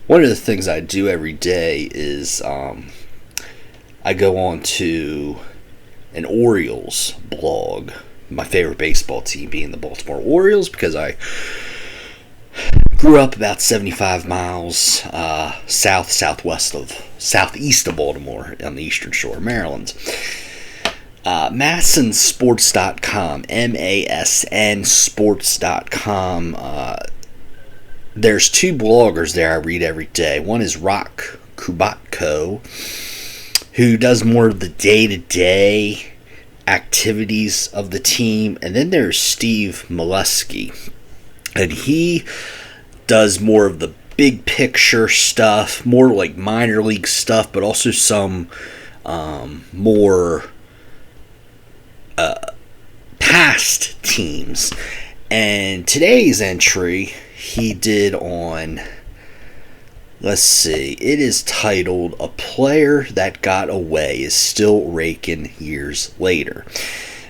one of the things I do every day is I go on to an Orioles blog. My favorite baseball team being the Baltimore Orioles, because I grew up about 75 miles southeast of Baltimore on the eastern shore of Maryland. Masonsports.com, MASN Sports.com. There's two bloggers there I read every day. One is Rock Kubatko, who does more of the day-to-day activities of the team. And then there's Steve Molesky, and he does more of the big picture stuff, more like minor league stuff, but also some more past teams. And today's entry he did on, let's see, it is titled "A Player That Got Away Is Still Raking Years Later."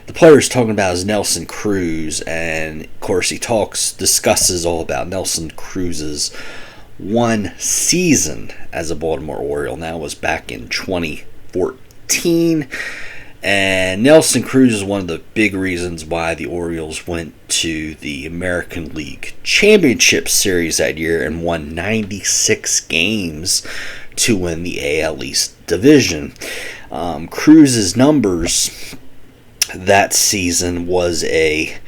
The player is talking about is Nelson Cruz, and of course he discusses all about Nelson Cruz's one season as a Baltimore Oriole. That was back in 2014. And Nelson Cruz is one of the big reasons why the Orioles went to the American League Championship Series that year and won 96 games to win the AL East division. Cruz's numbers that season was a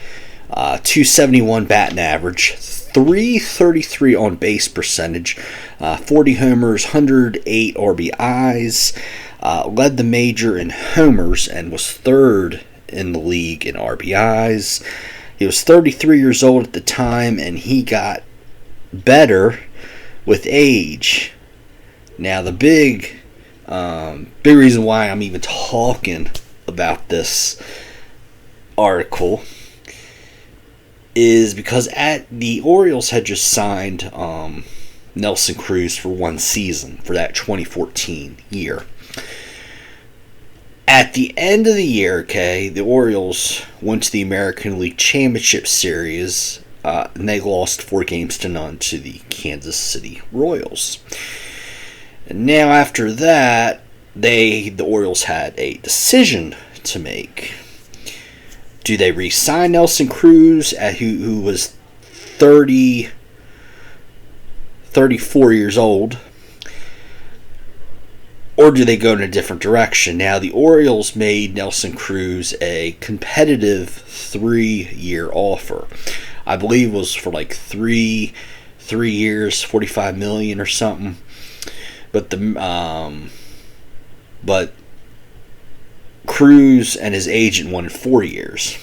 271 batting average, 333 on base percentage, 40 homers, 108 RBIs. Led the major in homers and was third in the league in RBIs. He was 33 years old at the time, and he got better with age. Now, the big reason why I'm even talking about this article is because the Orioles had just signed Nelson Cruz for one season for that 2014 year. At the end of the year, the Orioles went to the American League Championship Series, and they lost 4-0 to the Kansas City Royals. And now after that, the Orioles had a decision to make. Do they re-sign Nelson Cruz, who was 34 years old, or do they go in a different direction? Now, the Orioles made Nelson Cruz a competitive 3-year offer. I believe it was for like three years, $45 million or something. But Cruz and his agent wanted 4 years.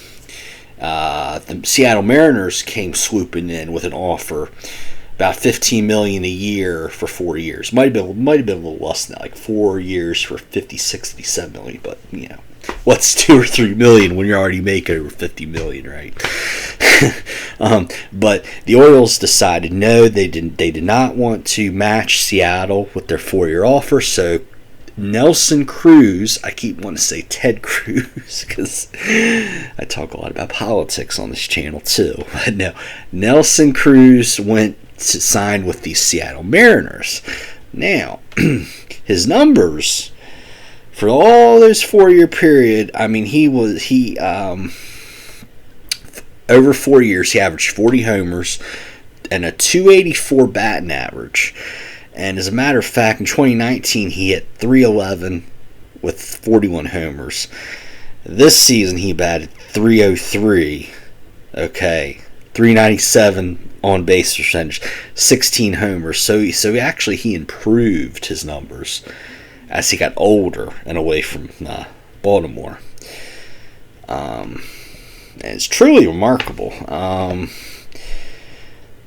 The Seattle Mariners came swooping in with an offer about $15 million a year for 4 years. Might have been a little less than that, like 4 years for $50, $67 million. But what's $2 or $3 million when you're already making over $50 million, right? But the Orioles decided no, they did not want to match Seattle with their 4-year offer. So Nelson Cruz, I keep wanting to say Ted Cruz because I talk a lot about politics on this channel too. But no, Nelson Cruz signed with the Seattle Mariners. Now, his numbers for all those 4-year period, I mean, over 4 years he averaged 40 homers and a 284 batting average. And as a matter of fact, in 2019 he hit 311 with 41 homers. This season he batted 303. 397 on base percentage, 16 homers. So he improved his numbers as he got older and away from Baltimore. And it's truly remarkable.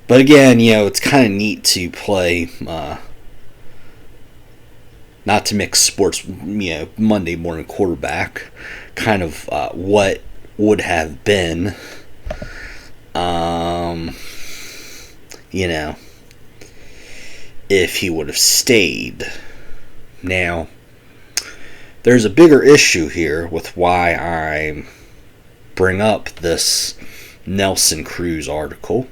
But again, it's kind of neat to play, not to mix sports, Monday morning quarterback, kind of what would have been, if he would have stayed. Now, there's a bigger issue here with why I bring up this Nelson Cruz article.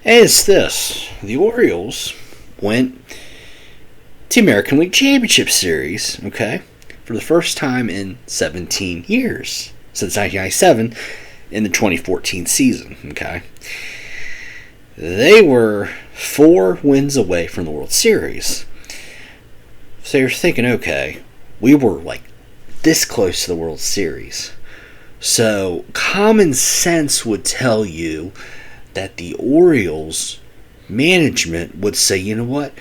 And it's this. The Orioles went to American League Championship Series, okay, for the first time in 17 years, since 1997 in the 2014 season, okay. They were 4 wins away from the World Series. So you're thinking, okay, we were like this close to the World Series. So common sense would tell you that the Orioles management would say, you know what?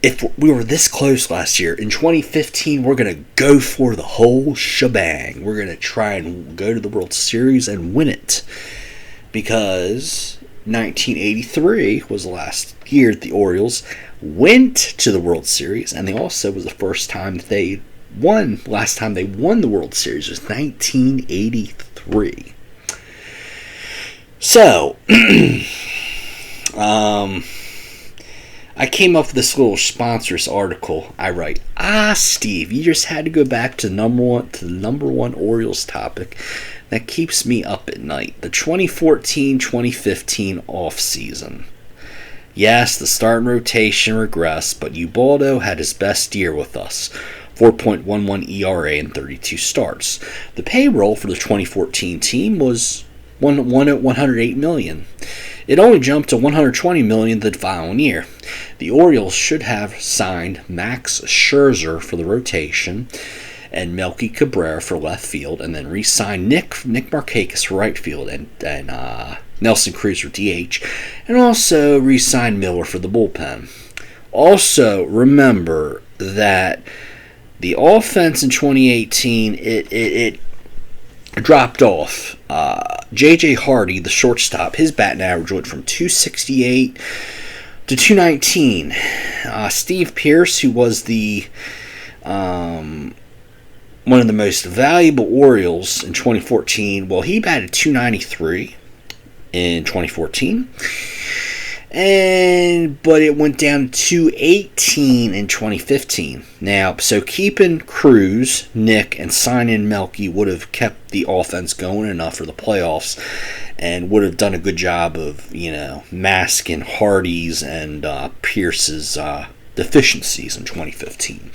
If we were this close last year, in 2015, we're going to go for the whole shebang. We're going to try and go to the World Series and win it. Because 1983 was the last year the Orioles went to the World Series, and they also was the first time that they won. Last time they won the World Series was 1983. So, I came up with this little sponsors article. I write, Steve, you just had to go back to the number one Orioles topic that keeps me up at night. The 2014-2015 offseason. Yes, the starting rotation regressed, but Ubaldo had his best year with us. 4.11 ERA and 32 starts. The payroll for the 2014 team was $108 million. It only jumped to $120 million the following year. The Orioles should have signed Max Scherzer for the rotation and Melky Cabrera for left field, and then re-signed Nick Markakis for right field and Nelson Cruz for DH, and also re-signed Miller for the bullpen. Also, remember that the offense in 2018, it dropped off. J.J. Hardy, the shortstop, his batting average went from 268 to 219. Steve Pearce, who was the one of the most valuable Orioles in 2014, well, he batted 293 in 2014. But it went down to 218 in 2015. Now, so keeping Cruz, Nick, and signing Melky would have kept the offense going enough for the playoffs, and would have done a good job of, masking Hardy's and Pierce's deficiencies in 2015.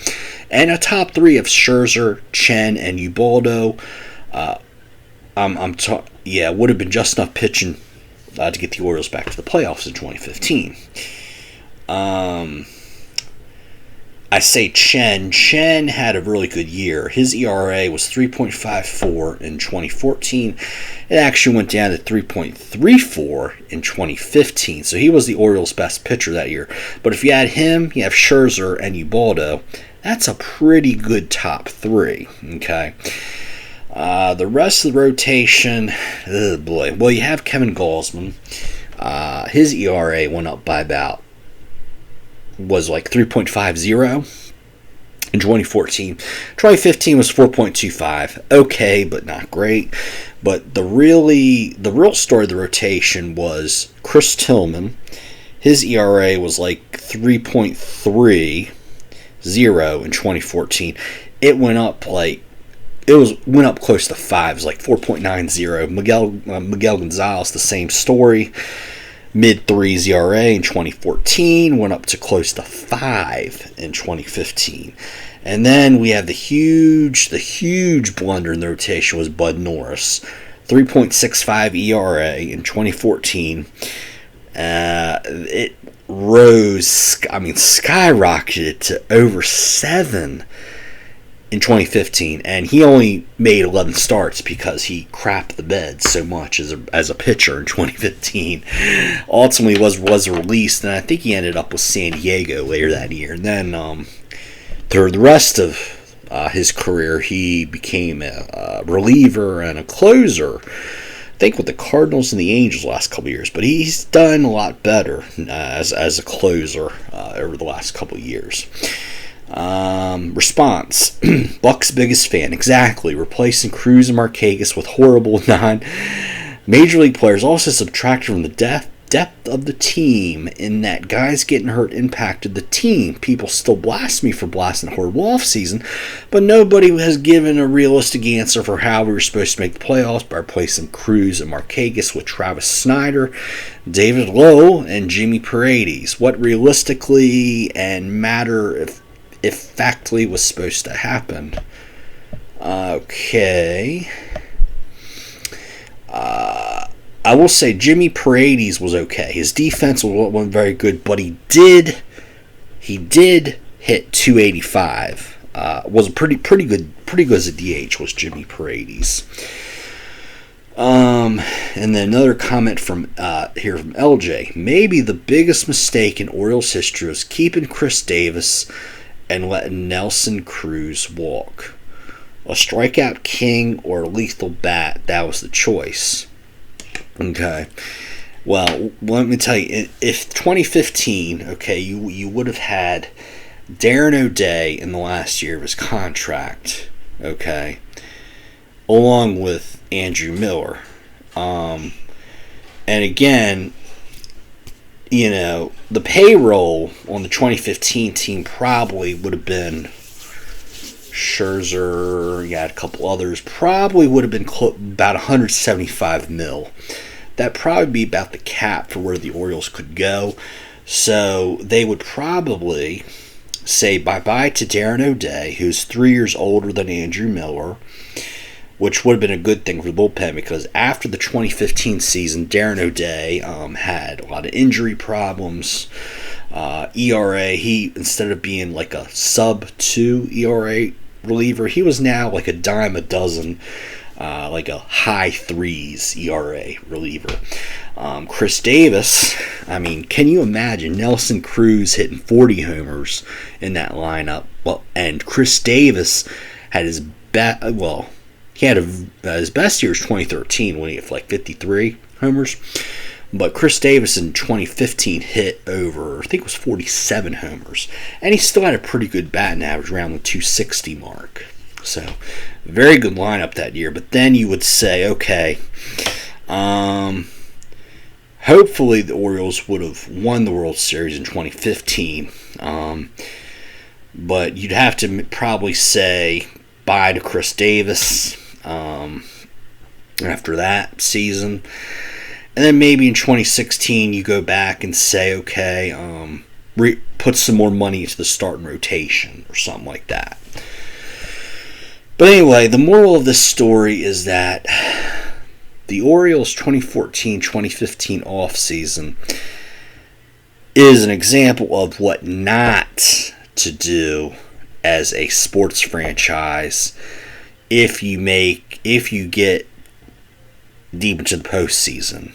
And a top 3 of Scherzer, Chen, and Ubaldo, would have been just enough pitching to get the Orioles back to the playoffs in 2015. I say Chen. Chen had a really good year. His ERA was 3.54 in 2014. It actually went down to 3.34 in 2015. So he was the Orioles' best pitcher that year. But if you add him, you have Scherzer and Ubaldo. That's a pretty good top 3. Okay. The rest of the rotation, oh boy. Well, you have Kevin Gausman. His ERA went up by was like 3.50 in 2014. 2015 was 4.25. Okay, but not great. But the real story of the rotation was Chris Tillman. His ERA was like 3.30 in 2014. It went up went up close to 5. It was like 4.90. Miguel Gonzalez, the same story. Mid-3s ERA in 2014. Went up to close to 5 in 2015. And then we have the huge blunder in the rotation was Bud Norris. 3.65 ERA in 2014. It skyrocketed to over 7 in 2015, and he only made 11 starts because he crapped the bed so much as a pitcher in 2015. Ultimately was released, and I think he ended up with San Diego later that year. And then through the rest of his career, he became a reliever and a closer, I think with the Cardinals and the Angels the last couple of years. But he's done a lot better as a closer over the last couple of years. Response. Buck's biggest fan. Exactly. Replacing Cruz and Markakis with horrible non-Major League players. Also subtracted from the depth depth of the team, in that guys getting hurt impacted the team. People still blast me for blasting a horrible offseason, but nobody has given a realistic answer for how we were supposed to make the playoffs by replacing Cruz and Markakis with Travis Snyder, David Lowe, and Jimmy Paredes. What realistically and matter if factually was supposed to happen. Okay. I will say Jimmy Paredes was okay. His defense wasn't very good, but he did hit 285. Was pretty good as a DH was Jimmy Paredes. And then another comment from here from LJ. Maybe the biggest mistake in Orioles history was keeping Chris Davis and letting Nelson Cruz walk. A strikeout king or a lethal bat, that was the choice. Okay. Well, let me tell you, if 2015, okay, you would have had Darren O'Day in the last year of his contract, okay, along with Andrew Miller. And again, the payroll on the 2015 team probably would have been Scherzer, you had a couple others, probably would have been about $175 million. That'd probably be about the cap for where the Orioles could go. So they would probably say bye-bye to Darren O'Day, who's 3 years older than Andrew Miller, which would have been a good thing for the bullpen, because after the 2015 season, Darren O'Day had a lot of injury problems. ERA, he, instead of being like a sub-2 ERA reliever, he was now like a dime a dozen, like a high threes ERA reliever. Chris Davis, I mean, can you imagine Nelson Cruz hitting 40 homers in that lineup? Well, and Chris Davis had his best, he had his best year was 2013 when he hit like 53 homers. But Chris Davis in 2015 hit over, I think it was 47 homers. And he still had a pretty good batting average around the 260 mark. So, very good lineup that year. But then you would say, okay, hopefully the Orioles would have won the World Series in 2015. But you'd have to probably say bye to Chris Davis after that season. And then maybe in 2016 you go back and say, okay, put some more money into the starting rotation or something like that. But anyway, the moral of this story is that the Orioles 2014-2015 offseason is an example of what not to do as a sports franchise if you get deep into the postseason,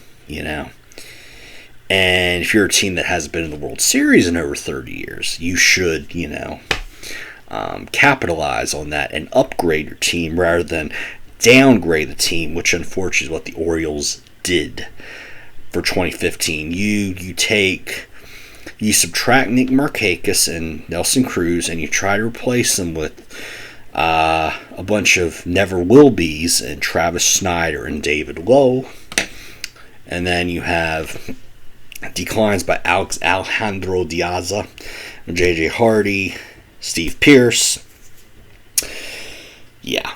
And if you're a team that hasn't been in the World Series in over 30 years, you should, capitalize on that and upgrade your team rather than downgrade the team, which unfortunately is what the Orioles did for 2015. You subtract Nick Markakis and Nelson Cruz, and you try to replace them with a bunch of never will be's and Travis Snyder and David Lowe. And then you have declines by Alejandro Diaz, J.J. Hardy, Steve Pearce. Yeah.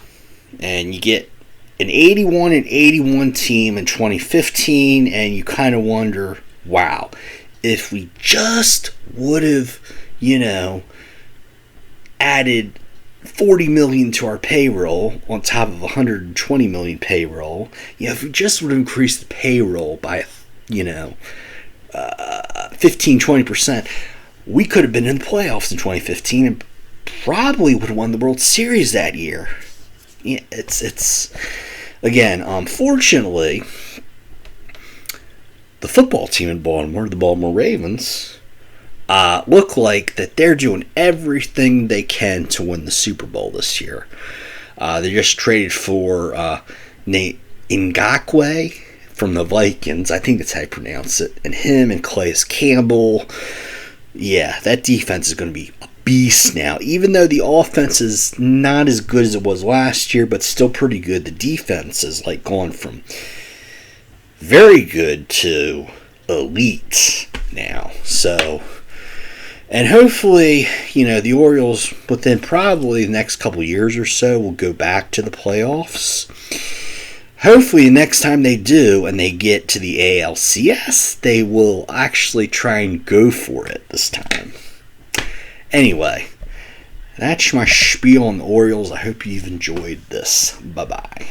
And you get an 81-81 team in 2015, and you kind of wonder, wow, if we just would have, added $40 million to our payroll on top of $120 million payroll, if we just would have increased the payroll by, 15-20%, we could have been in the playoffs in 2015 and probably would have won the World Series that year. Yeah, it's again, fortunately, the football team in Baltimore, the Baltimore Ravens, look like that they're doing everything they can to win the Super Bowl this year. They just traded for Nate Ngakwe from the Vikings. I think that's how you pronounce it. And him and Calais Campbell. Yeah, that defense is going to be a beast now. Even though the offense is not as good as it was last year, but still pretty good. The defense is like gone from very good to elite now. So, and hopefully, the Orioles within probably the next couple years or so will go back to the playoffs. Hopefully, the next time they do and they get to the ALCS, they will actually try and go for it this time. Anyway, that's my spiel on the Orioles. I hope you've enjoyed this. Bye-bye.